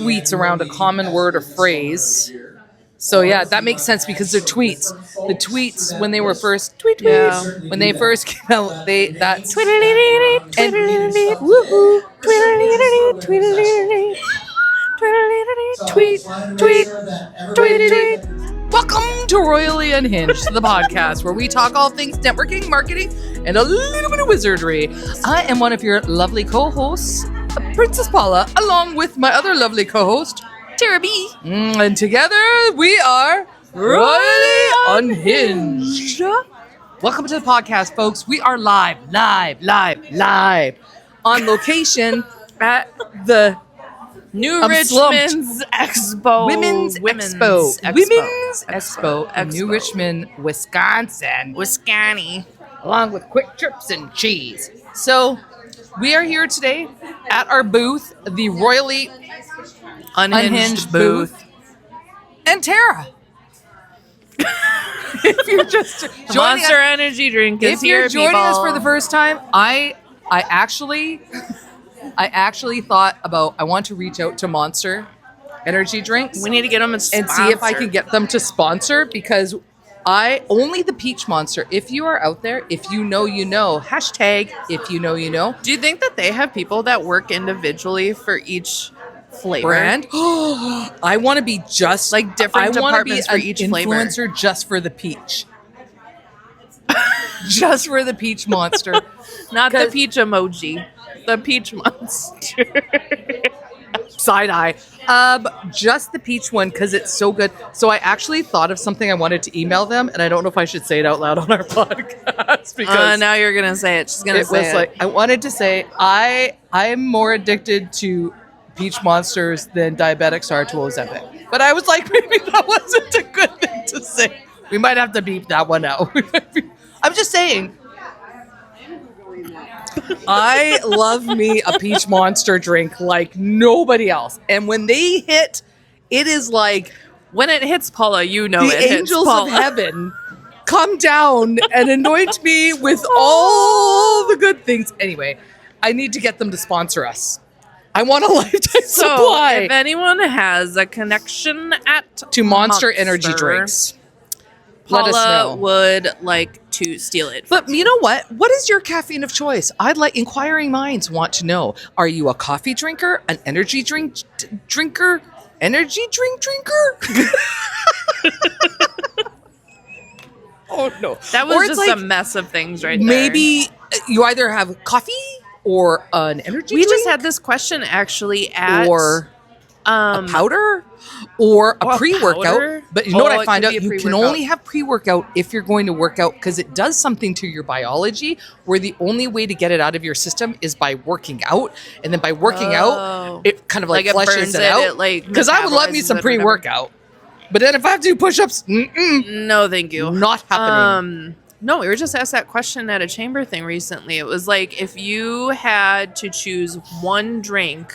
tweets around a common word or phrase. So yeah, that makes sense because they're tweets. The tweets when they were first when they first came out, that's tweet. Welcome to Royally Unhinged, the podcast where we talk all things networking, marketing, and a little bit of wizardry. I am one of your lovely co-hosts, Princess Paula, along with my other lovely co-host, Tara B. And together we are Royally Unhinged. Welcome to the podcast, folks. We are live on location at the New Richmond's Expo. Women's Expo in New Richmond, Wisconsin. Along with quick trips and cheese. So we are here today at our booth, the Royally Unhinged booth. And Tara. If you're just joining Monster Energy drink is here, if you're joining us for the first time, I actually thought about I want to reach out to Monster Energy drinks. We need to get them and see if I can get them to sponsor because I only the peach monster. If you are out there, if you know, you know. Hashtag if you know, you know. Do you think that they have people that work individually for each flavor? Brand? I want to be just like different departments for each flavor. Influencer just for the peach. Just for the peach monster. Not the peach emoji. The peach monster. Side eye. Just the peach one because it's so good. So I actually thought of something I wanted to email them, and I don't know if I should say it out loud on our podcast because now you're gonna say it. She's gonna say it. Like I wanted to say I'm more addicted to peach monsters than diabetics are to Ozempic. But I was like, maybe that wasn't a good thing to say. We might have to beep that one out. I'm just saying. I love me a peach monster drink like nobody else. And when they hit, it is like when it hits Paula, you know the angels of heaven come down and anoint me with all the good things. Anyway, I need to get them to sponsor us. I want a lifetime supply. If anyone has a connection to Monster Energy drinks, let us know. Paula would like to steal it. But you know what? What is your caffeine of choice? I'd like inquiring minds want to know. Are you a coffee drinker, an energy drink drinker, energy drink drinker? Oh no, that was just like a mess of things right there. Maybe you either have coffee or an energy we drink. just had this question actually at or a powder or a pre-workout. Powder? But you know what I find out? You can only have pre-workout if you're going to work out because it does something to your biology where the only way to get it out of your system is by working out. And then by working out, it kind of like fleshes it out. Because I would love me some pre-workout. But then if I have to do push-ups, no, thank you. Not happening. No, we were just asked that question at a chamber thing recently. It was like if you had to choose one drink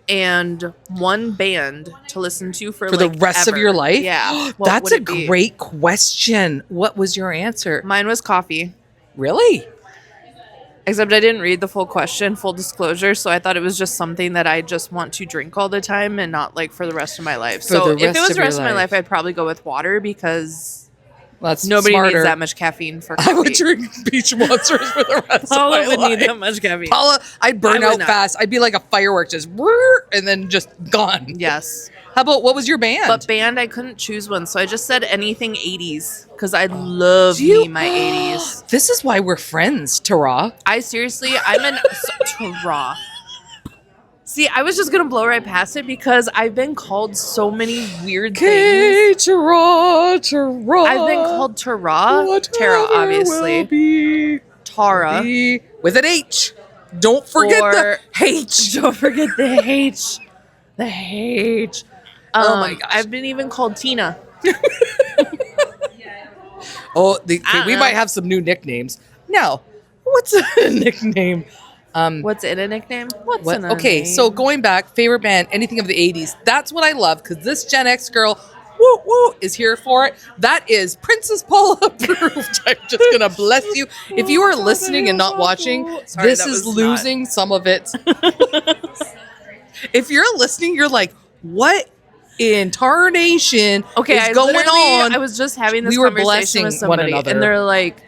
and one band to listen to for the rest of your life? Yeah. That's a great question. What was your answer? Mine was coffee. Really? Except I didn't read the full question, full disclosure, so I thought it was just something that I just want to drink all the time and not like for the rest of my life. So if it was the rest of my life, I'd probably go with water because nobody needs that much caffeine for coffee. I would drink peach monsters for the rest of my life. Paula would need that much caffeine. Paula, I'd burn out fast. I'd be like a firework, just and then just gone. Yes. How about what was your band? But band, I couldn't choose one, so I just said anything 80s because I love my 80s. This is why we're friends, Tara. I'm an Tara. See, I was just going to blow right past it because I've been called so many weird things. Tara. I've been called Tara. Tara, obviously. Tara. With an H. Don't forget the H. Don't forget the H. The H. Oh my gosh. I've been even called Tina. We might have some new nicknames. Now, what's a nickname? What's in a nickname? Okay, so going back, favorite band, anything of the 80s. That's what I love because this Gen X girl, is here for it. That is Princess Paula approved. I'm just going to bless you. If you are listening and not watching, this is losing some of its If you're listening, you're like, what in tarnation is going on? I was just having this conversation with somebody, and they're like,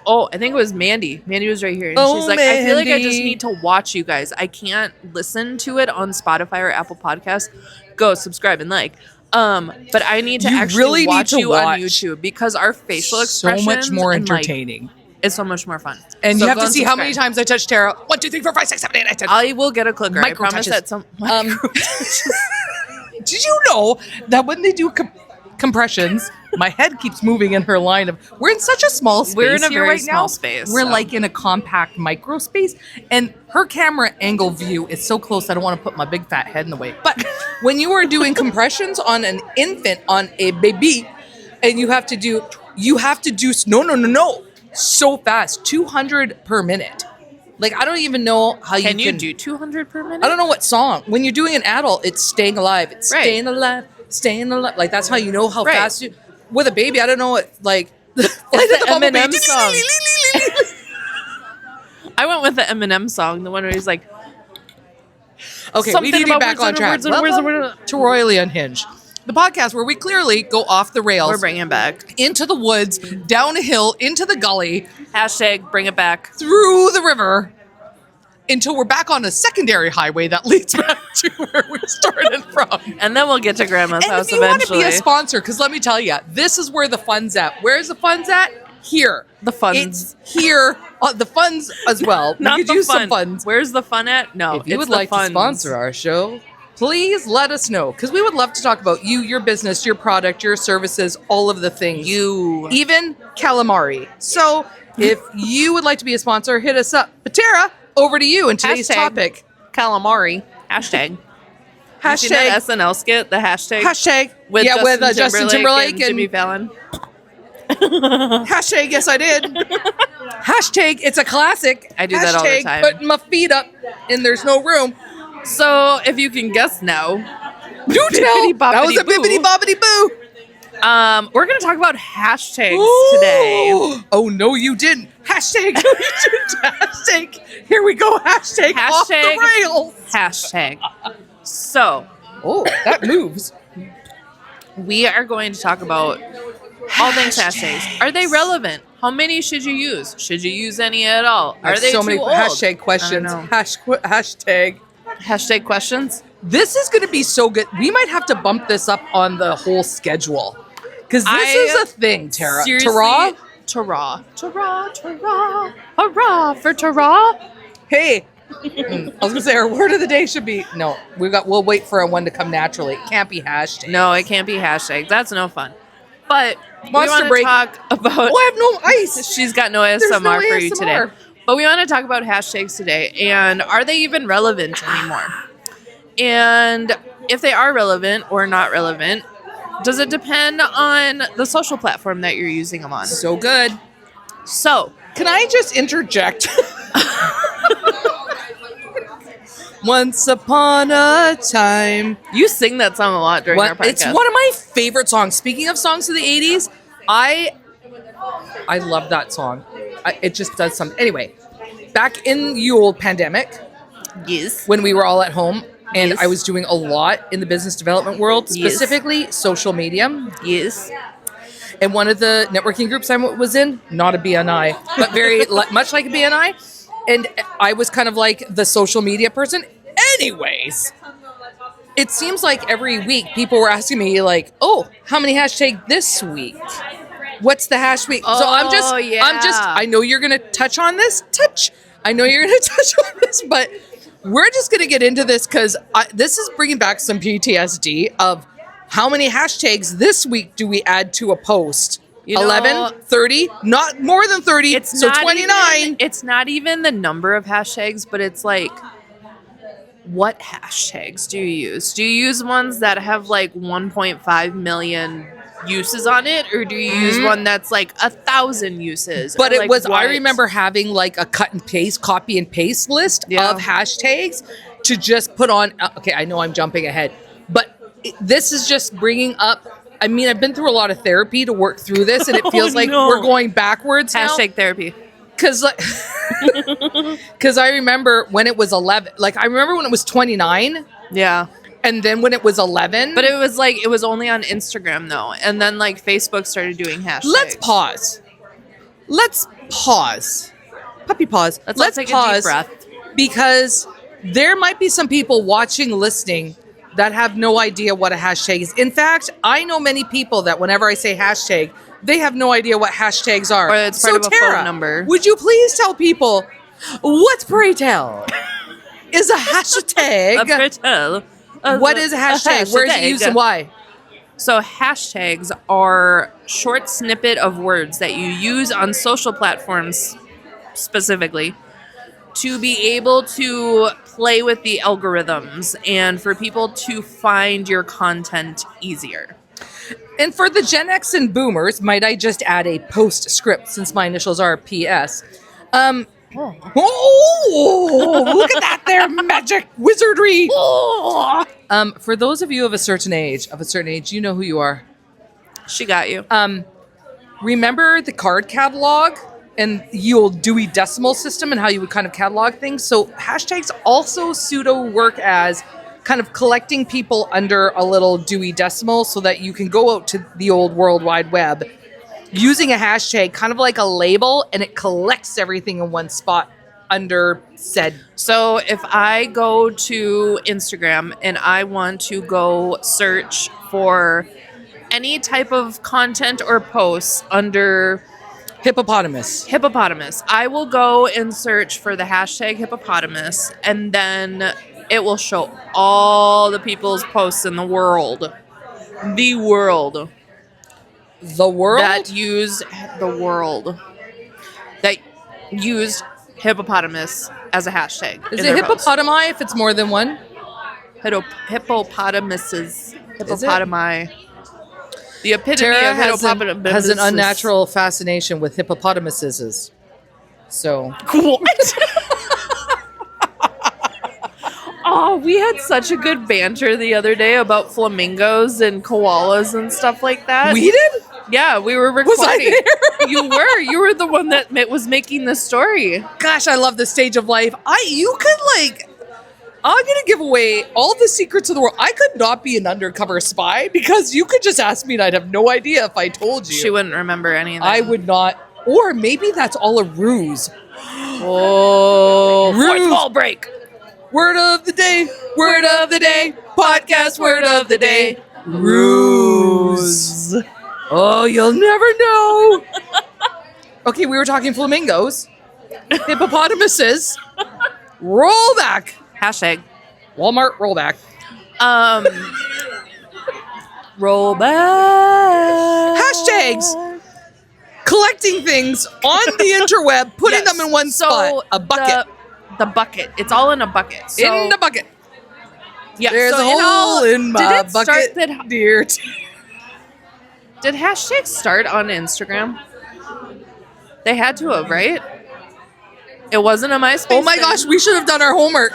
oh, I think it was Mandy. Mandy was right here. And she's like, Mandy. I feel like I just need to watch you guys. I can't listen to it on Spotify or Apple Podcasts. Go subscribe and like. But I need to actually watch you on YouTube because our facial expressions so much more entertaining. It's so much more fun. And you have to see how many times I touch Tara. 1, 2, 3, 4, 5, 6, 7, 8, 9, 10. I will get a clicker. I promise that some. Did you know that when they do compressions, my head keeps moving in her line of, we're in such a small space. We're in a here very right small now. space. We're like in a compact micro space, and her camera angle view is so close I don't want to put my big fat head in the way. But when you are doing compressions on an infant, on a baby, and you have to do no, so fast, 200 per minute. Like, I don't even know how can you do 200 per minute? I don't know what song. When you're doing an adult, it's staying alive. It's staying alive, staying alive. Like, that's how you know how fast you... With a baby, I don't know what, like... It's the Eminem song. I went with the Eminem song, the one where he's like... Okay, we need to be back on track. Welcome to Royally Unhinged, the podcast where we clearly go off the rails. We're bringing it back. Into the woods, down a hill, into the gully. Hashtag bring it back. Through the river. Until we're back on a secondary highway that leads back to where we started from. And then we'll get to Grandma's house eventually. And if you want to be a sponsor, because let me tell you, this is where the fun's at. Where's the fun's at? Here. The funds. It's here. The funds as well. Not we could the use fun. some funds. Where's the fun at? No, if you would like to sponsor our show, please let us know, because we would love to talk about you, your business, your product, your services, all of the things. Even calamari. So if you would like to be a sponsor, hit us up. But Tara, over to you and today's topic. Calamari. Hashtag. Hashtag that SNL skit, the hashtag. Hashtag. With Justin Timberlake and Jimmy Fallon. Hashtag, yes I did. Hashtag, it's a classic. I do that all the time. Putting my feet up and there's no room. So, if you can guess now, do tell. That was a bibbidi bobbidi boo. We're going to talk about hashtags today. Oh, no, you didn't. Hashtag. Hashtag. Here we go. Hashtag off the rails. Hashtag. So. Oh, that moves. We are going to talk about all things hashtags. Are they relevant? How many should you use? Should you use any at all? Are they so too many old? Hashtag questions. Hashtag. Hashtag questions. This is going to be so good. We might have to bump this up on the whole schedule. Because this is a thing, Tara. Tara? Tara. Tara. Tara. Hurrah for Tara. Hey. I was going to say our word of the day should be... No, we'll wait for a one to come naturally. It can't be hashtag. No, it can't be hashtag. That's no fun. But we want to talk about... Oh, I have no ice. She's got no ASMR for you today. But we want to talk about hashtags today. And are they even relevant anymore? And if they are relevant or not relevant, does it depend on the social platform that you're using them on? So good. So, can I just interject? Once upon a time. You sing that song a lot during our podcast. It's one of my favorite songs. Speaking of songs of the 80s, I love that song. It just does something. Anyway, back in the old pandemic, yes, when we were all at home, and I was doing a lot in the business development world, specifically social media. Yes. And one of the networking groups I was in, not a BNI, but very much like a BNI. And I was kind of like the social media person. Anyways, it seems like every week people were asking me like, oh, how many hashtag this week? What's the hash week? Oh, so I know you're going to touch on this. I know you're going to touch on this, but we're just going to get into this because this is bringing back some PTSD of how many hashtags this week do we add to a post? 11, 30, not more than 30, so 29. It's not even the number of hashtags, but it's like, what hashtags do you use? Do you use ones that have like 1.5 million uses on it, or do you use one that's like 1,000 uses? But it was, I remember having like a cut and paste, copy and paste list of hashtags to just put on. Okay, I know I'm jumping ahead, but this is just bringing up. I mean, I've been through a lot of therapy to work through this, and it feels like we're going backwards now. Hashtag therapy. Because I remember when it was 11. Like, I remember when it was 29, Yeah. And then when it was 11. But it was only on Instagram though. And then like Facebook started doing hashtags. Let's pause. Puppy pause. Let's take a deep breath. Because there might be some people watching, listening that have no idea what a hashtag is. In fact, I know many people that whenever I say hashtag, they have no idea what hashtags are. Or it's part of a phone number. Would you please tell people what's pray tell is a hashtag? What is a hashtag? Where is it used and why? So hashtags are short snippet of words that you use on social platforms specifically to be able to play with the algorithms and for people to find your content easier. And for the Gen X and Boomers, might I just add a postscript since my initials are PS? Oh, look at that there, magic wizardry. Oh. For those of you of a certain age, you know who you are. She got you. Remember the card catalog and the old Dewey Decimal System and how you would kind of catalog things? So hashtags also pseudo work as kind of collecting people under a little Dewey Decimal so that you can go out to the old World Wide Web using a hashtag, kind of like a label, and it collects everything in one spot under said. So if I go to Instagram and I want to go search for any type of content or posts under hippopotamus, I will go and search for the hashtag hippopotamus, and then it will show all the people's posts in the world. The world. That used hippopotamus as a hashtag. Is it hippopotami if it's more than one? Hippopotamuses. Hippopotami. The epitome Tara of hippopotamus has an unnatural fascination with hippopotamuses. So. What? Oh, we had such a good banter the other day about flamingos and koalas and stuff like that. We did? Yeah, we were recording. Was I there? You were the one that was making the story. Gosh, I love the stage of life. I'm going to give away all the secrets of the world. I could not be an undercover spy because you could just ask me and I'd have no idea if I told you. She wouldn't remember any of that. I would not. Or maybe that's all a ruse. Oh, fourth wall break. Word of the day. Podcast word of the day. Ruse. Oh, you'll never know. Okay, we were talking flamingos. Hippopotamuses. Roll back. Hashtag. Walmart rollback. Roll back. Hashtags. Collecting things on the interweb, putting them in one spot. A bucket. The bucket. It's all in a bucket. So, in the bucket. Yeah. There's a hole in my bucket, dear. Did hashtags start on Instagram? They had to have, right? It wasn't a MySpace. Oh my gosh, we should have done our homework.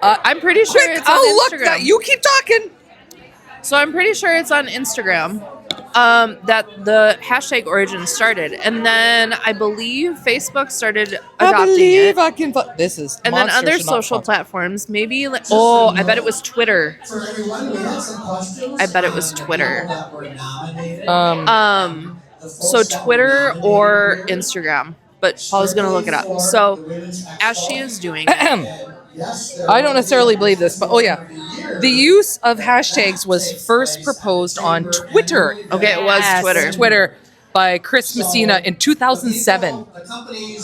I'm pretty sure it's on Instagram. You keep talking. So I'm pretty sure it's on Instagram that the hashtag origin started. And then I believe Facebook started adopting it. This is and then other social platforms. Maybe, I bet it was Twitter. So Twitter or Instagram. But Paula's going to look it up. So as she is doing it. I don't necessarily believe this, but the use of hashtags was first proposed on Twitter. Okay, it was Twitter by Chris Messina in 2007.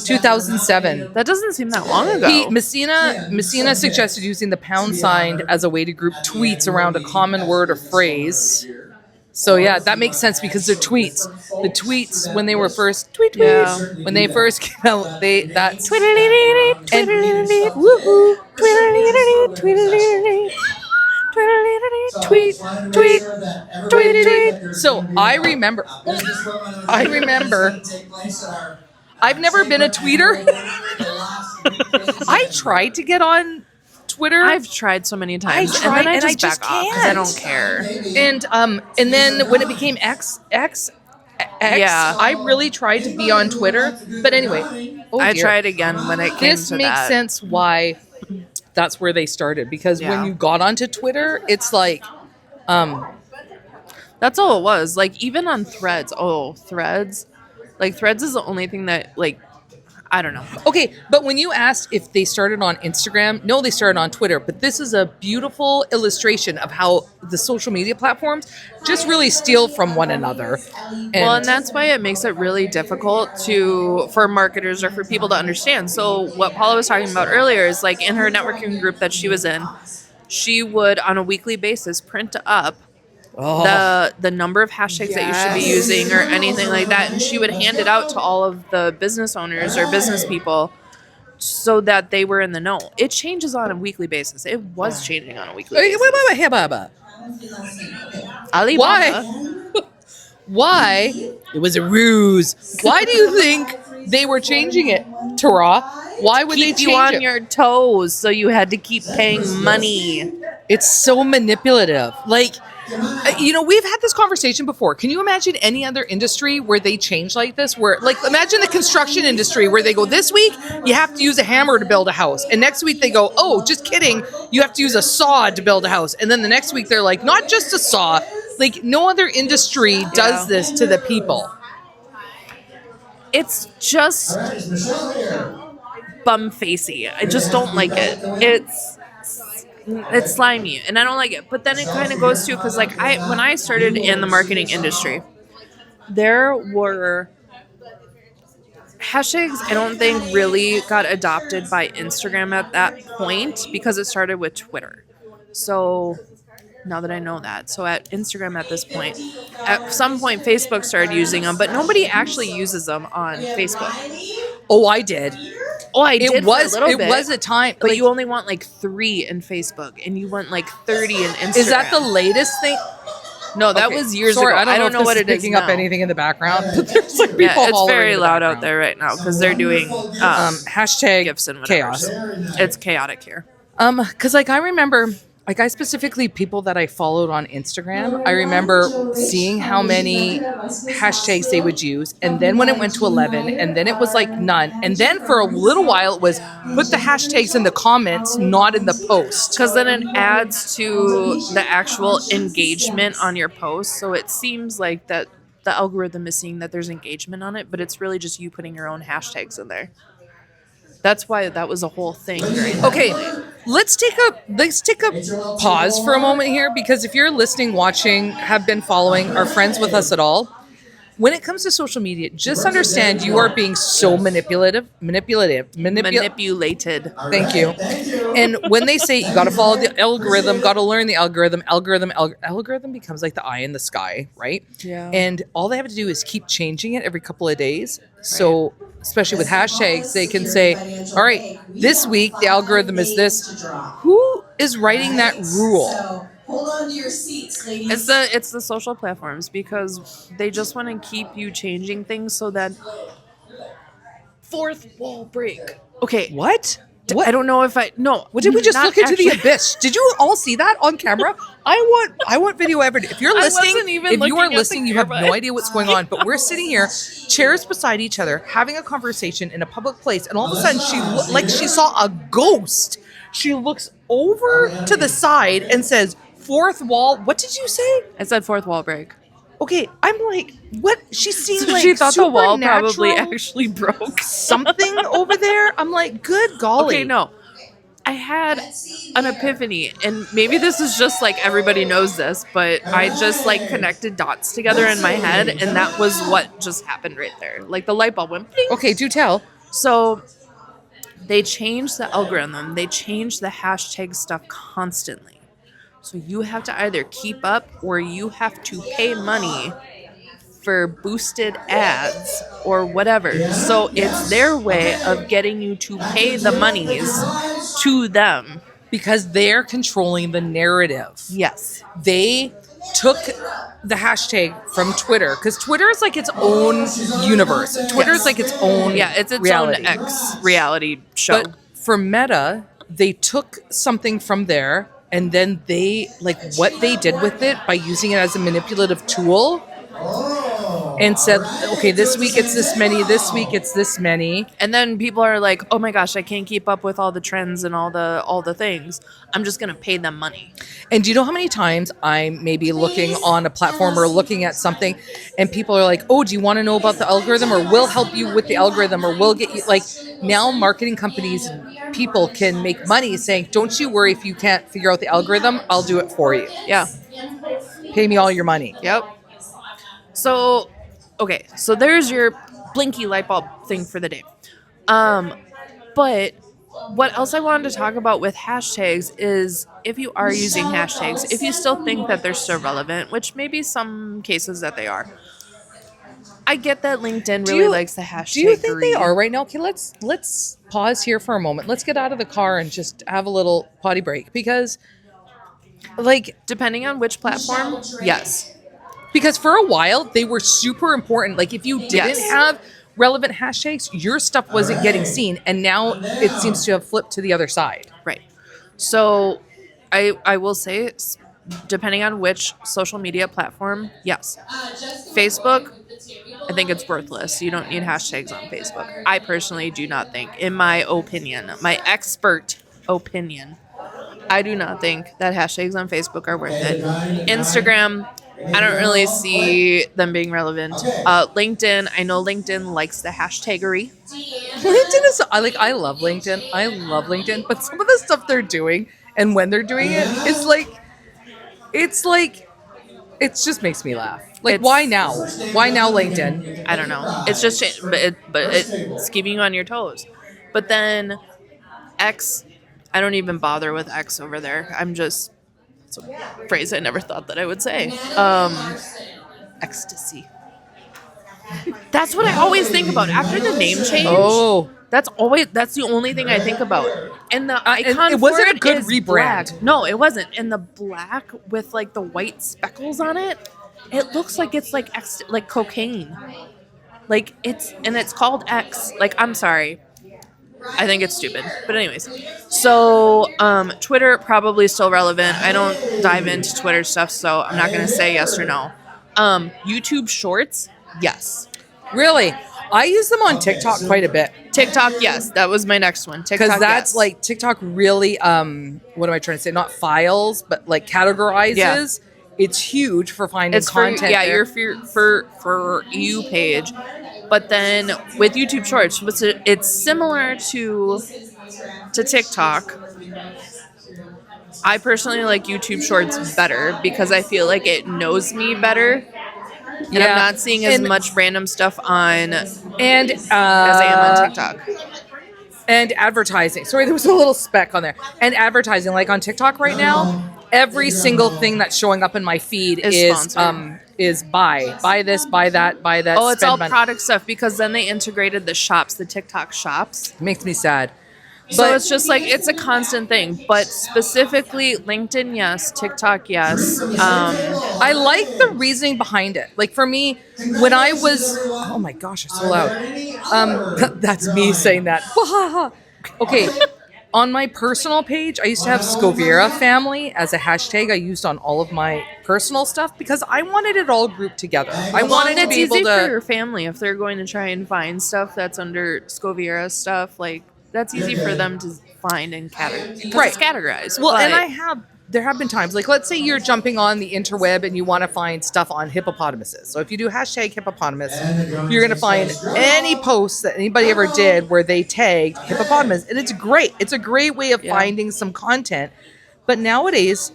2007. That doesn't seem that long ago. Messina suggested using the pound sign as a way to group tweets around a common word or phrase. So yeah, that makes sense because they're tweets. The tweets when they were first when they first came out, tweet. So I remember. I've never been a tweeter. I tried to get on Twitter. I've tried so many times, and then I just back off because I don't care. And then when it became X, I really tried to be on Twitter. But anyway, I tried again when it came to that. This makes sense why that's where they started. Because when you got onto Twitter, it's like, that's all it was. Like, even on Threads. Oh, Threads. Like, Threads is the only thing that, like, I don't know. Okay, but when you asked if they started on Instagram, no, they started on Twitter. But this is a beautiful illustration of how the social media platforms just really steal from one another. And that's why it makes it really difficult for marketers or for people to understand. So what Paula was talking about earlier is, like, in her networking group that she was in, she would, on a weekly basis, print up the number of hashtags that you should be using or anything like that, and she would hand it out to all of the business owners or business people so that they were in the know. It changes on a weekly basis. It was changing on a weekly basis. Alibaba. Why? It was a ruse. Why do you think they were changing it, Tara? Why would they change you on your toes, so you had to keep paying money? It's so manipulative. Like, we've had this conversation before. Can you imagine any other industry where they change like this? Where, like, imagine the construction industry where they go, this week you have to use a hammer to build a house. And next week they go, oh, just kidding, you have to use a saw to build a house. And then the next week they're like, not just a saw. Like, no other industry does this to the people. It's just bum-facey. I just don't like it. It's slimy, and I don't like it. But then it kind of goes to, because, like, when I started in the marketing industry, there were hashtags I don't think really got adopted by Instagram at that point, because it started with Twitter. So now that I know that, so at Instagram at this point, at some point Facebook started using them, but nobody actually uses them on Facebook. Oh, I did. Oh, I did for a little bit. It was a time. But you only want like 3 in Facebook, and you want like 30 in Instagram. Is that the latest thing? No, that was years ago. I don't know what it is picking up anything in the background. But there's like people it's very loud out there right now because they're doing hashtag gifs and whatever, chaos. So it's chaotic here. Because, like, I remember, like, I specifically, people that I followed on Instagram, I remember seeing how many hashtags they would use. And then when it went to 11, and then it was like none. And then for a little while it was put the hashtags in the comments, not in the post. Because then it adds to the actual engagement on your post. So it seems like that the algorithm is seeing that there's engagement on it, but it's really just you putting your own hashtags in there. That's why that was a whole thing. Okay, let's take a pause for a moment here, because if you're listening, watching, have been following, are friends with us at all, when it comes to social media, just understand you are being so manipulated. Thank you. And when they say you got to follow the algorithm, got to learn the algorithm becomes like the eye in the sky, right? Yeah. And all they have to do is keep changing it every couple of days. So, especially with hashtags, they can say, all right, this week the algorithm is this. Who is writing that rule? Hold on to your seats, ladies. It's the social platforms, because they just want to keep you changing things so that fourth wall break. Okay. What? I don't know if no. What did we just look into the abyss? Did you all see that on camera? I want video evidence. If you're listening, you have no idea what's going on. But we're sitting here, chairs beside each other, having a conversation in a public place, and all of a sudden she saw a ghost. She looks over to the side and says, "Fourth wall." What did you say? I said fourth wall break. Okay, I'm like, what? She's seeing so like she thought the wall probably actually broke something over there. I'm like, good golly. Okay, no. I had an epiphany, and maybe this is just like everybody knows this, but I just like connected dots together in my head, and that was what just happened right there. Like the light bulb went. Bing. Okay, do tell. So they changed the algorithm. They changed the hashtag stuff constantly. So you have to either keep up or you have to pay money for boosted ads or whatever. So it's their way of getting you to pay the monies to them. Because they're controlling the narrative. Yes. They took the hashtag from Twitter, because Twitter is like its own universe. Twitter is like its own it's its reality. Own X reality show. But for Meta, they took something from there, and then they, like, what they did with it by using it as a manipulative tool, and said, okay, this week it's this many, this week it's this many. And then people are like, oh my gosh, I can't keep up with all the trends and all the things. I'm just going to pay them money. And do you know how many times I'm maybe looking on a platform or looking at something and people are like, oh, do you want to know about the algorithm, or we'll help you with the algorithm, or we'll get you, like, now marketing companies, people can make money saying, don't you worry, if you can't figure out the algorithm, I'll do it for you. Yeah. Pay me all your money. Yep. So, okay. So there's your blinky light bulb thing for the day. But what else I wanted to talk about with hashtags is, if you are using hashtags, if you still think that they're still relevant, which maybe some cases that they are. I get that LinkedIn really likes the hashtag. Do you think they are right now? Okay, let's pause here for a moment. Let's get out of the car and just have a little potty break, because, like, depending on which platform, yes. Because for a while they were super important. Like, if you didn't have relevant hashtags, your stuff wasn't getting seen, and now it seems to have flipped to the other side. Right. So I will say, depending on which social media platform, yes. Facebook, I think it's worthless. You don't need hashtags on Facebook. I personally do not think, in my opinion, my expert opinion, I do not think that hashtags on Facebook are worth it. Instagram, I don't really see them being relevant. LinkedIn, I know LinkedIn likes the hashtaggery. LinkedIn is, I love LinkedIn. I love LinkedIn, but some of the stuff they're doing and when they're doing it, it just makes me laugh. Like, why now? Why now LinkedIn? I don't know. It's just, but it's keeping you on your toes. But then X, I don't even bother with X over there. I'm just, it's a phrase I never thought that I would say. Ecstasy. That's what I always think about after the name change. Oh, that's the only thing I think about. And the icon, it wasn't for a good is rebrand. Black. No, it wasn't. And the black with like the white speckles on it, it looks like it's like cocaine. Like it's called X. Like, I'm sorry. I think it's stupid. But anyways, so Twitter probably still relevant. I don't dive into Twitter stuff, so I'm not going to say yes or no. YouTube Shorts, yes. Really? I use them on TikTok quite a bit. TikTok, yes. That was my next one. TikTok, because that's like TikTok really, what am I trying to say? Not files, but like categorizes. Yeah. It's huge for finding content. Your for you page. But then with YouTube Shorts, it's similar to TikTok. I personally like YouTube Shorts better because I feel like it knows me better. And I'm not seeing as much random stuff on as I am on TikTok. And advertising. Sorry, there was a little speck on there. And advertising, like on TikTok right now, every single thing that's showing up in my feed is buy this, buy that. Oh, it's all product stuff, because then they integrated the TikTok shops. It makes me sad. So it's just like, it's a constant thing. But specifically LinkedIn, yes. TikTok, yes. I like the reasoning behind it. Like, for me, when I was, oh my gosh, it's so loud. That's me saying that. Okay. On my personal page, I used to have Scovera family as a hashtag I used on all of my personal stuff because I wanted it all grouped together. I wanted to be able to. It's easy for your family if they're going to try and find stuff that's under Scovera stuff. Like, that's easy for them to find and categorize. Right. It's categorized. Well, and there have been times, like, let's say you're jumping on the interweb and you want to find stuff on hippopotamuses. So if you do hashtag hippopotamus, you're going to find any posts that anybody ever did where they tagged hippopotamus. And it's great. It's a great way of finding some content. But nowadays,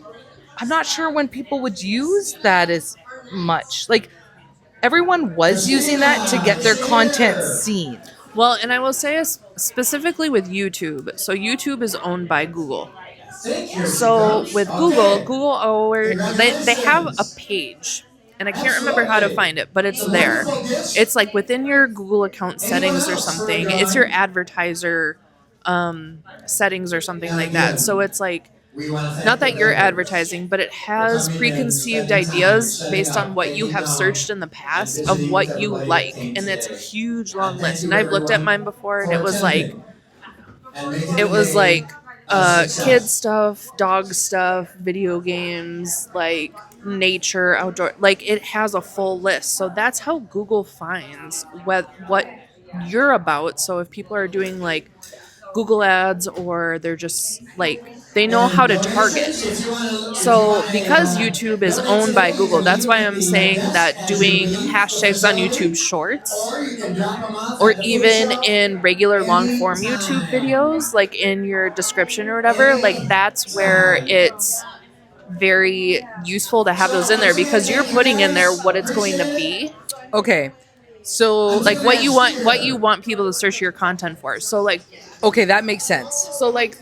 I'm not sure when people would use that as much. Like, everyone was using that to get their content seen. Well, and I will say specifically with YouTube. So YouTube is owned by Google. So with Google they have a page, and I can't remember how to find it, but it's there. It's like within your Google account settings or something. It's your advertiser settings or something like that. So it's like, not that you're advertising, but it has preconceived ideas based on what you have searched in the past of what you like. And it's a huge long list. And I've looked at mine before, and it was like kid stuff, dog stuff, video games, like nature, outdoor, like it has a full list. So that's how Google finds what you're about. So if people are doing like Google ads, or they're just like, they know how to target. So because YouTube is owned by Google, that's why I'm saying that doing hashtags on YouTube Shorts, or even in regular long form YouTube videos, like in your description or whatever, like that's where it's very useful to have those in there, because you're putting in there what it's going to be. Okay. So like what you want people to search your content for. So like, okay, that makes sense. So like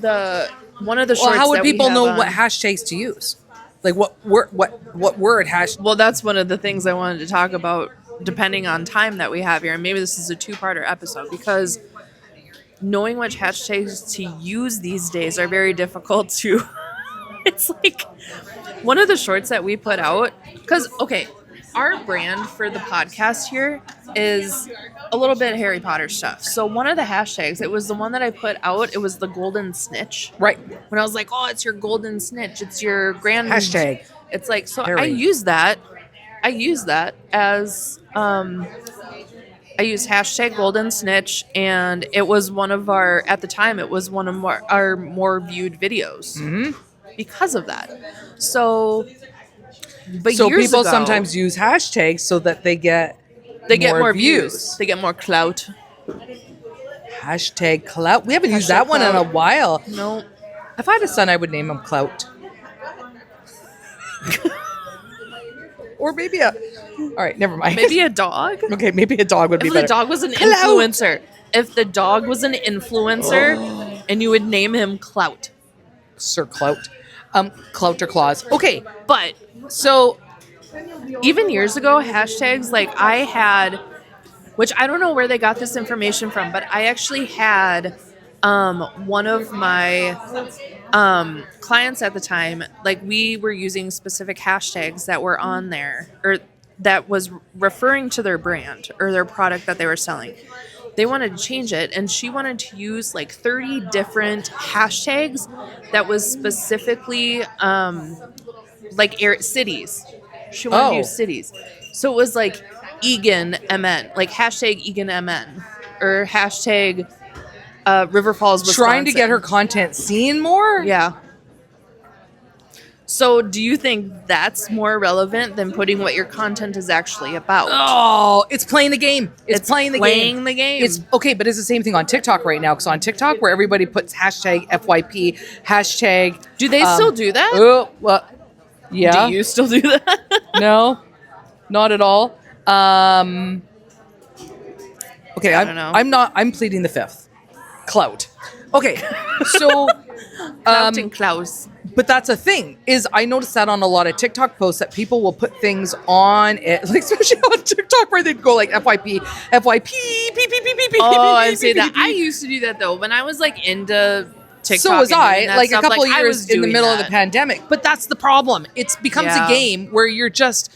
one of the shorts. Well, how would that people know on, what hashtags to use? Like what word hash? Well, that's one of the things I wanted to talk about, depending on time that we have here, and maybe this is a 2-parter episode, because knowing which hashtags to use these days are very difficult to. It's like one of the shorts that we put out, because okay, our brand for the podcast here is a little bit Harry Potter stuff. So one of the hashtags, it was the one that I put out, it was the golden snitch. Right. When I was like, oh, it's your golden snitch. It's your grand hashtag. It's like, so Harry. I use that as, I use hashtag golden snitch, and it was one of our, at the time, it was one of our more viewed videos because of that. So... But so people ago, sometimes use hashtags so that they get more views. They get more clout. Hashtag clout. We haven't used that one in a while. No. If I had a son, I would name him Clout. Or maybe all right, never mind. Maybe a dog? Okay, maybe a dog would be better. If the dog was an influencer. If the dog was an influencer and you would name him Clout. Sir Clout. Clout or Claws. Okay, but so even years ago, hashtags, like I had, which I don't know where they got this information from, but I actually had one of my clients at the time, like we were using specific hashtags that were on there, or that was referring to their brand or their product that they were selling. They wanted to change it, and she wanted to use like 30 different hashtags that was specifically like cities. She wanted to use cities. So it was like Egan MN, like hashtag Egan MN, or hashtag River Falls, Wisconsin. Trying to get her content seen more? Yeah. So do you think that's more relevant than putting what your content is actually about? Oh, it's playing the game. It's playing the game. It's okay, but it's the same thing on TikTok right now. Because on TikTok, where everybody puts hashtag FYP, hashtag. Do they still do that? Oh, well, yeah. Do you still do that? No, not at all. Okay, I don't know. I'm pleading the fifth. Clout. Okay, so. Clout and Klaus. But that's a thing, is I noticed that on a lot of TikTok posts that people will put things on it, like especially on TikTok where they'd go like FYP, Oh, I see that. I used to do that though when I was like into TikTok. So was I, like stuff, a couple like, years in the middle of the pandemic. But that's the problem. It becomes a game where you're just,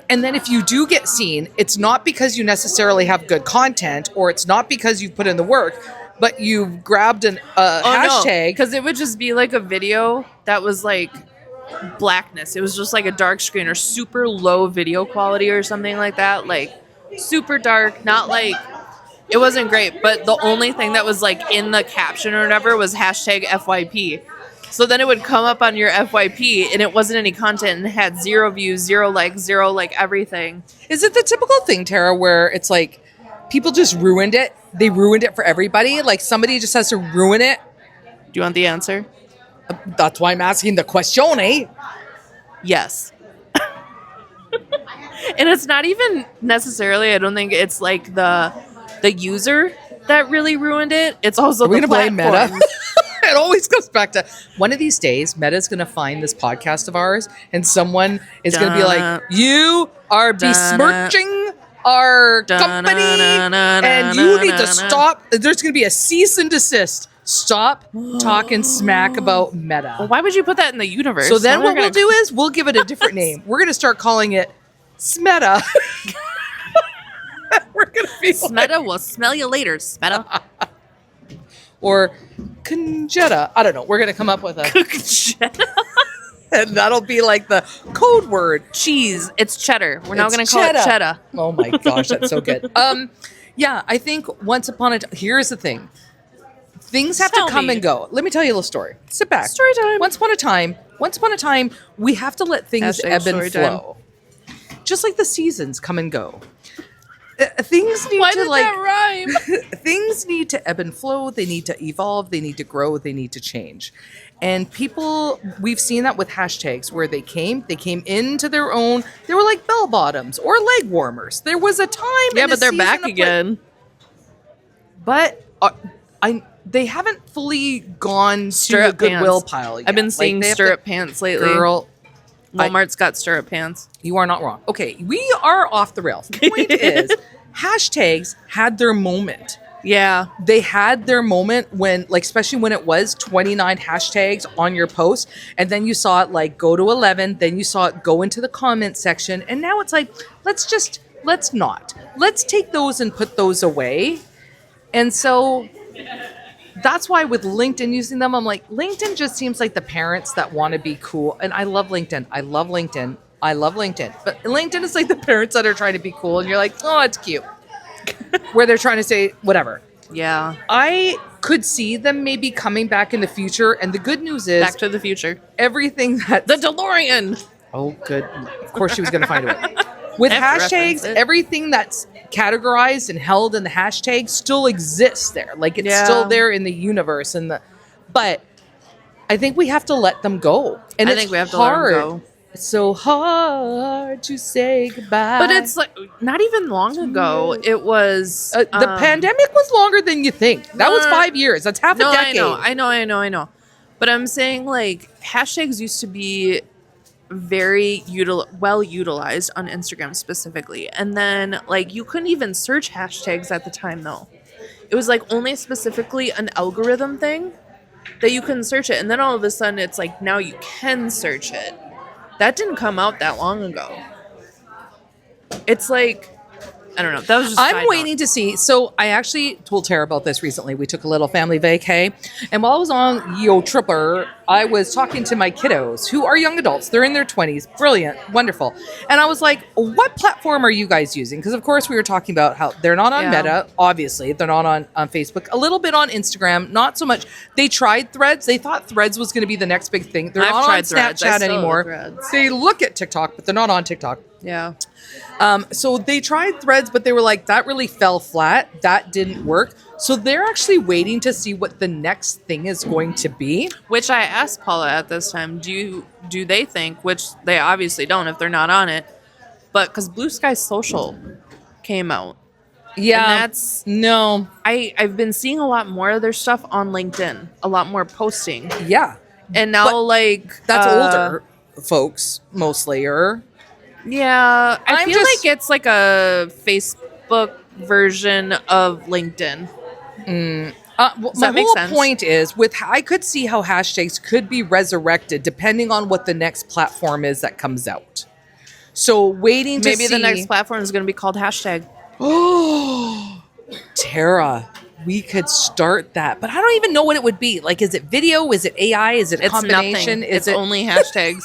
and then if you do get seen, it's not because you necessarily have good content, or it's not because you've put in the work, but you've grabbed an hashtag. Because it would just be like a video that was like blackness. It was just like a dark screen or super low video quality or something like that. Like super dark, not like, it wasn't great. But the only thing that was like in the caption or whatever was hashtag FYP. So then it would come up on your FYP and it wasn't any content and it had 0 views, 0 likes, 0 like everything. Is it the typical thing, Tara, where it's like people just ruined it? They ruined it for everybody. Like somebody just has to ruin it. Do you want the answer? That's why I'm asking the question, eh? Yes. And it's not even necessarily, I don't think it's like the user that really ruined it. It's also the platform. Blame Meta? It always comes back to one of these days, Meta's going to find this podcast of ours and someone is going to be like, you are besmirching our company and you need to stop. There's going to be a cease and desist. Stop talking smack about Meta. Well, why would you put that in the universe? So then what we'll do is we'll give it a different name. We're going to start calling it Smeta. We're going to be Smeta will smell you later, Smeta. or conjetta. I don't know. We're going to come up with a Conjetta? and that'll be like the code word. Cheese. It's cheddar. We're now going to call it cheddar. Oh my gosh, that's so good. Yeah, I think here's the thing. Things have to come and go. Let me tell you a little story. Sit back. Story time. Once upon a time, we have to let things ebb and flow. Just like the seasons come and go. Things need Why to did that rhyme? Things need to ebb and flow. They need to evolve. They need to grow. They need to change. And people, we've seen that with hashtags where they came into their own. They were like bell bottoms or leg warmers. There was a time. Yeah, but they're back again. But they haven't fully gone stirrup to the Goodwill pile yet. I've been seeing stirrup pants lately. Girl, Walmart's got stirrup pants. You are not wrong. Okay, we are off the rails. The point is, hashtags had their moment. Yeah. They had their moment when, like, especially when it was 29 hashtags on your post, and then you saw it, like, go to 11, then you saw it go into the comment section, and now it's like, let's take those and put those away. And so that's why with LinkedIn using them, I'm like, LinkedIn just seems like the parents that want to be cool. And I love LinkedIn. But LinkedIn is like the parents that are trying to be cool. And you're like, oh, it's cute. Where they're trying to say whatever. Yeah. I could see them maybe coming back in the future. And the good news is... Back to the future. Everything that... The DeLorean! Oh, good. Of course she was going to find a way. With hashtags, everything that's categorized and held in the hashtag still exists there. Like, it's still there in the universe. But I think we have to let them go. And I think we have to let them go. It's so hard to say goodbye. But it's like, not even long ago, it was... the pandemic was longer than you think. That was 5 years. That's half a decade. I know. But I'm saying, like, hashtags used to be very well utilized on Instagram specifically. And then, like, you couldn't even search hashtags at the time, though. It was, like, only specifically an algorithm thing that you couldn't search it. And then all of a sudden, it's like, now you can search it. That didn't come out that long ago. It's like, I don't know. That was just I'm waiting to see. So I actually told Tara about this recently. We took a little family vacay. And while I was on Yo Tripper, I was talking to my kiddos who are young adults. They're in their 20s. Brilliant. Wonderful. And I was like, what platform are you guys using? Because, of course, we were talking about how they're not on Meta. Obviously, they're not on Facebook. A little bit on Instagram. Not so much. They tried Threads. They thought Threads was going to be the next big thing. They're not on Snapchat anymore. They look at TikTok, but they're not on TikTok. Yeah. So they tried Threads, but they were like, that really fell flat. That didn't work. So they're actually waiting to see what the next thing is going to be. Which I asked Paula at this time, do they think, which they obviously don't if they're not on it, but because Blue Sky Social came out. Yeah. I've been seeing a lot more of their stuff on LinkedIn, a lot more posting. Yeah. And now, that's older folks mostly, or... Yeah, I feel like it's like a Facebook version of LinkedIn. My whole point is, I could see how hashtags could be resurrected depending on what the next platform is that comes out. So waiting to see... Maybe the next platform is going to be called hashtag. Oh, Tara, we could start that. But I don't even know what it would be. Like, is it video? Is it AI? Is it a combination? It's only hashtags.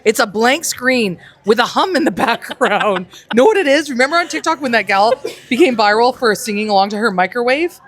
It's a blank screen with a hum in the background. Know what it is? Remember on TikTok when that gal became viral for singing along to her microwave?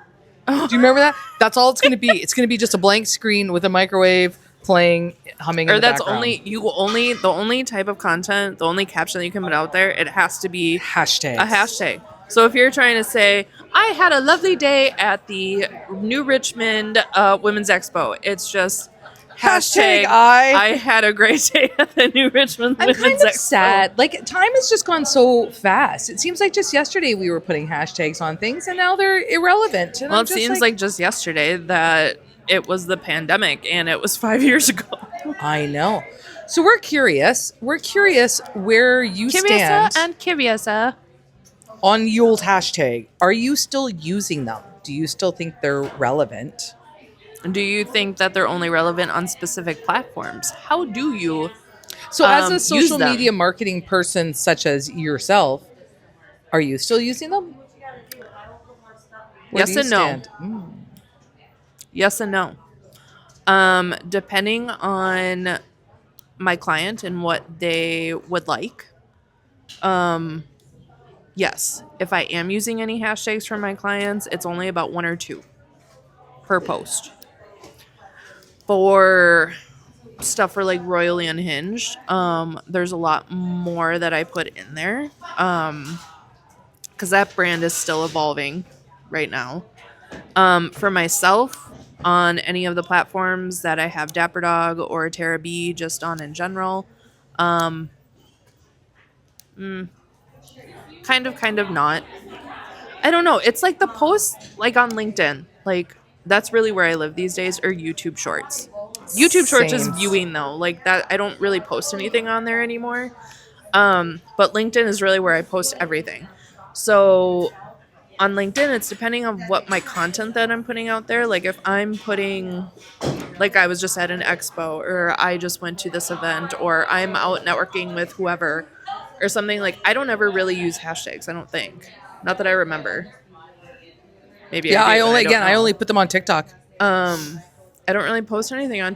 Do you remember that? That's all it's going to be. It's going to be just a blank screen with a microwave playing, humming in the background. The only type of content, the only caption that you can put out there, it has to be hashtags. A hashtag. So if you're trying to say, I had a lovely day at the New Richmond Women's Expo, it's just hashtag I had a great day at the New Richmond Women's Expo. I'm kind of sad. Like, time has just gone so fast. It seems like just yesterday we were putting hashtags on things, and now they're irrelevant. And well, it seems like just yesterday that it was the pandemic, and it was 5 years ago. I know. So we're curious. We're curious where you stand. Curious. On the old hashtag. Are you still using them? Do you still think they're relevant? Do you think that they're only relevant on specific platforms? How do you So as a social media marketing person such as yourself, are you still using them? Yes and no. Yes and no. Depending on my client and what they would like. Yes, if I am using any hashtags from my clients, it's only about 1 or 2 per post. For stuff for like Royally Unhinged, there's a lot more that I put in there, because that brand is still evolving right now. For myself, on any of the platforms that I have Dapper Dog or Tara B, just on in general, kind of not. I don't know. It's like the posts like on LinkedIn. Like that's really where I live these days, or YouTube Shorts. YouTube Shorts is viewing though. Like that, I don't really post anything on there anymore. But LinkedIn is really where I post everything. So on LinkedIn, it's depending on what my content that I'm putting out there. Like if I'm putting, like I was just at an expo, or I just went to this event, or I'm out networking with whoever or something, like I don't ever really use hashtags, I don't think. Not that I remember. Maybe Yeah, I only put them on TikTok. I don't really post anything on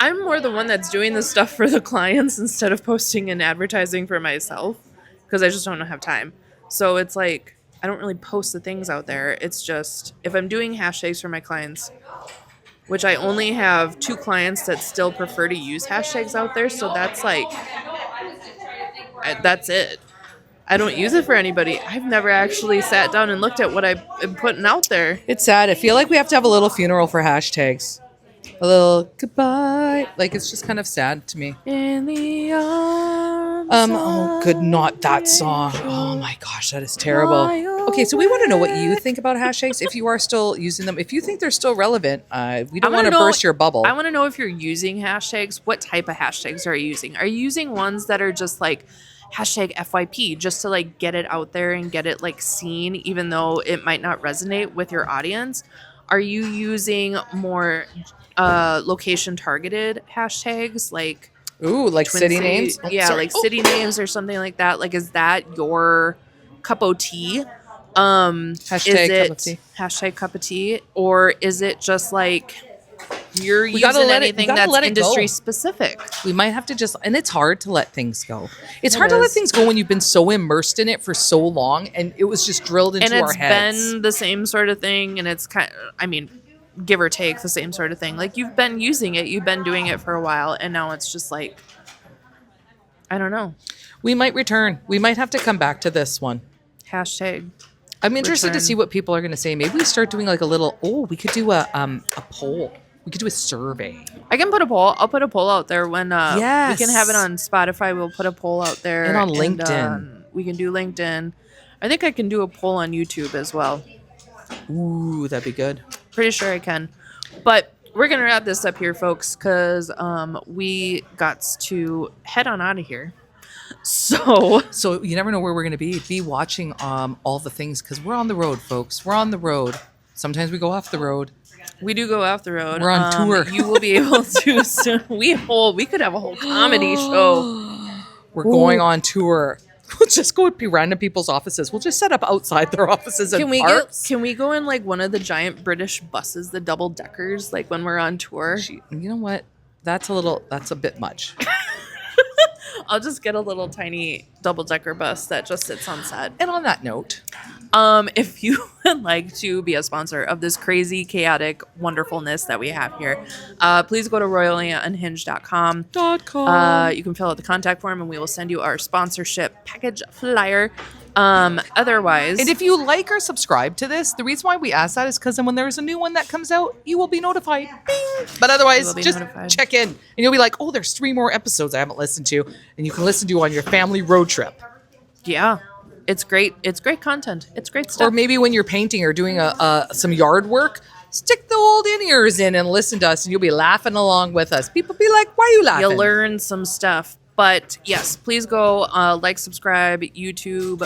I'm more the one that's doing the stuff for the clients instead of posting and advertising for myself, because I just don't have time. So it's like I don't really post the things out there. It's just if I'm doing hashtags for my clients, which I only have 2 clients that still prefer to use hashtags out there, so that's like that's it. I don't use it for anybody. I've never actually sat down and looked at what I'm putting out there. It's sad. I feel like we have to have a little funeral for hashtags. A little goodbye. Like, it's just kind of sad to me. In the arms oh, good, not that song. Oh my gosh, that is terrible. Okay, so we want to know what you think about hashtags, if you are still using them. If you think they're still relevant, we don't want to burst your bubble. I want to know if you're using hashtags. What type of hashtags are you using? Are you using ones that are just like hashtag FYP, just to like get it out there and get it like seen, even though it might not resonate with your audience? Are you using more location targeted hashtags like like city names? City names or something like that? Like, is that your cup of tea? Hashtag cup of tea, or is it just like you're using anything that's industry specific? We might have to just, and it's hard to let things go. It's hard to let things go when you've been so immersed in it for so long, and it was just drilled into our heads. And it's been the same sort of thing, and it's give or take the same sort of thing. Like, you've been using it, you've been doing it for a while, and now it's just like, I don't know. We might return. We might have to come back to this one. Hashtag. I'm interested to see what people are going to say. Maybe we start doing like a little, we could do a poll. We could do a survey. I can put a poll. I'll put a poll out there when we can have it on Spotify. We'll put a poll out there. And on LinkedIn. We can do LinkedIn. I think I can do a poll on YouTube as well. Ooh, that'd be good. Pretty sure I can. But we're going to wrap this up here, folks, because we got to head on out of here. So you never know where we're going to be. Be watching all the things, because we're on the road, folks. We're on the road. Sometimes we go off the road. We do go off the road. We're on tour. You will be able to soon. We could have a whole comedy show. We're going on tour. We'll just go to random people's offices. We'll just set up outside their offices and parks. Can we go in like one of the giant British buses, the double deckers, like when we're on tour? You know what? That's a bit much. I'll just get a little tiny double-decker bus that just sits on set. And on that note, if you would like to be a sponsor of this crazy, chaotic wonderfulness that we have here, please go to royallyunhinged.com. You can fill out the contact form, and we will send you our sponsorship package flyer. Otherwise, and if you like or subscribe to this, the reason why we ask that is because then when there's a new one that comes out, you will be notified. Bing! But otherwise, just check in, and you'll be like, there's 3 more episodes I haven't listened to, and you can listen to on your family road trip. Yeah, it's great. It's great content. It's great stuff. Or maybe when you're painting or doing some yard work, stick the old in-ears in and listen to us, and you'll be laughing along with us. People be like, why are you laughing? You'll learn some stuff. But yes, please go like, subscribe, YouTube,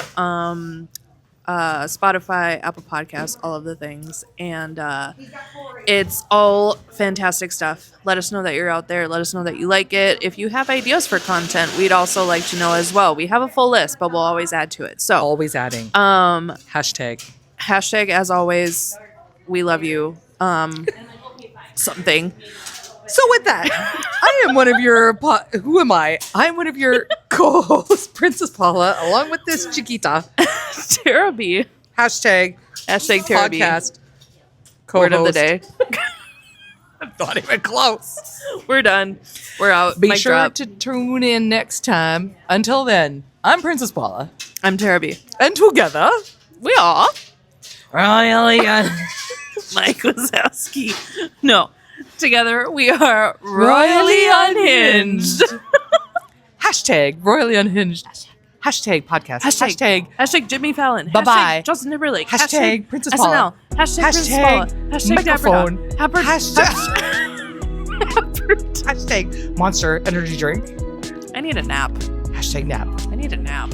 Spotify, Apple Podcasts, all of the things. And it's all fantastic stuff. Let us know that you're out there. Let us know that you like it. If you have ideas for content, we'd also like to know as well. We have a full list, but we'll always add to it. So always adding. Hashtag as always. We love you. something. So with that, I am one of your, who am I? I'm one of your co-hosts, Princess Paula, along with this Chiquita. Tara B. Hashtag Tara B. podcast. Word of the day. I'm not even close. We're done. We're out. Be Mic sure drop. to tune in next time. Until then, I'm Princess Paula. I'm Tara B. And together, We are royally Mike Wazowski. No. Together we are royally unhinged. Hashtag royally unhinged. Hashtag podcast. Hashtag Jimmy Fallon. Bye-bye. Hashtag Justin Timberlake. Hashtag Princess SNL. Paula. Hashtag Princess Paula. Hashtag microphone. Hashtag Monster energy drink. I need a nap. Hashtag nap. I need a nap.